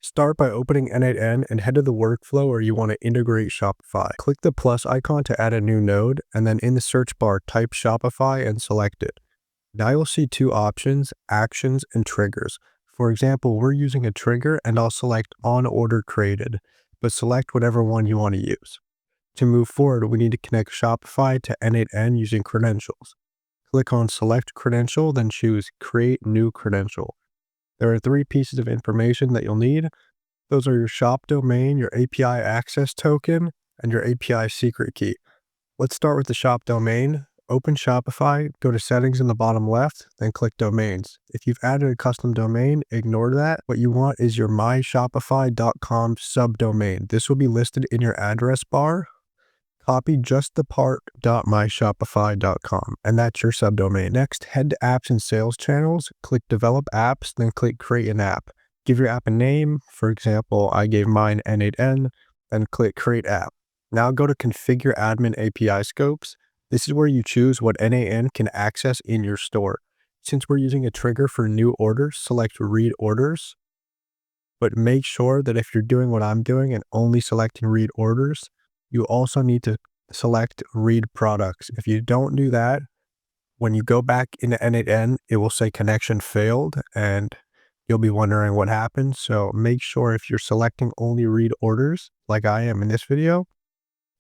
Start by opening N8n and head to the workflow where you want to integrate Shopify. Click the plus icon to add a new node, and then in the search bar, type Shopify and select it. Now you'll see two options, actions and triggers. For example, we're using a trigger and I'll select on order created, but select whatever one you want to use. To move forward, we need to connect Shopify to N8n using credentials. Click on select credential, then choose create new credential. There are three pieces of information that you'll need. Those are your shop domain, your API access token, and your API secret key. Let's start with the shop domain. Open Shopify, go to settings in the bottom left, then click domains. If you've added a custom domain, ignore that. What you want is your myshopify.com subdomain. This will be listed in your address bar. Copy just the part .myshopify.com, and that's your subdomain. Next, head to apps and sales channels, click develop apps, then click create an app. Give your app a name. For example, I gave mine N8n, then click create app. Now go to configure admin API scopes. This is where you choose what N8n can access in your store. Since we're using a trigger for new orders, select read orders, but make sure that if you're doing what I'm doing and only selecting read orders, you also need to select read products. If you don't do that, when you go back into N8n, it will say connection failed and you'll be wondering what happened. So make sure if you're selecting only read orders, like I am in this video,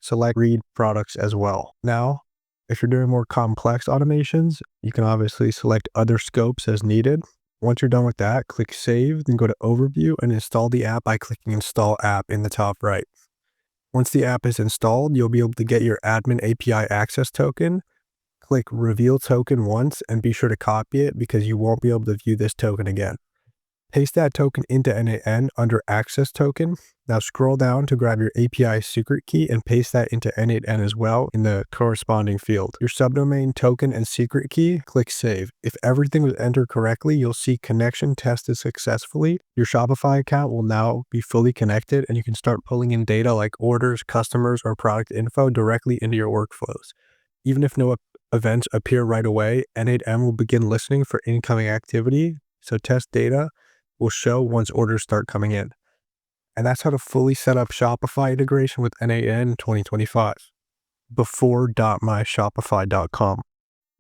select read products as well. Now, if you're doing more complex automations, you can obviously select other scopes as needed. Once you're done with that, click save, then go to overview and install the app by clicking install app in the top right. Once the app is installed, you'll be able to get your admin API access token. Click reveal token once and be sure to copy it because you won't be able to view this token again. Paste that token into N8n under access token. Now scroll down to grab your API secret key and paste that into N8n as well in the corresponding field. Your subdomain, token, and secret key, click save. If everything was entered correctly, you'll see connection tested successfully. Your Shopify account will now be fully connected and you can start pulling in data like orders, customers, or product info directly into your workflows. Even if no events appear right away, N8n will begin listening for incoming activity, so test data will show once orders start coming in. And that's how to fully set up Shopify integration with N8n in 2025 before .myshopify.com.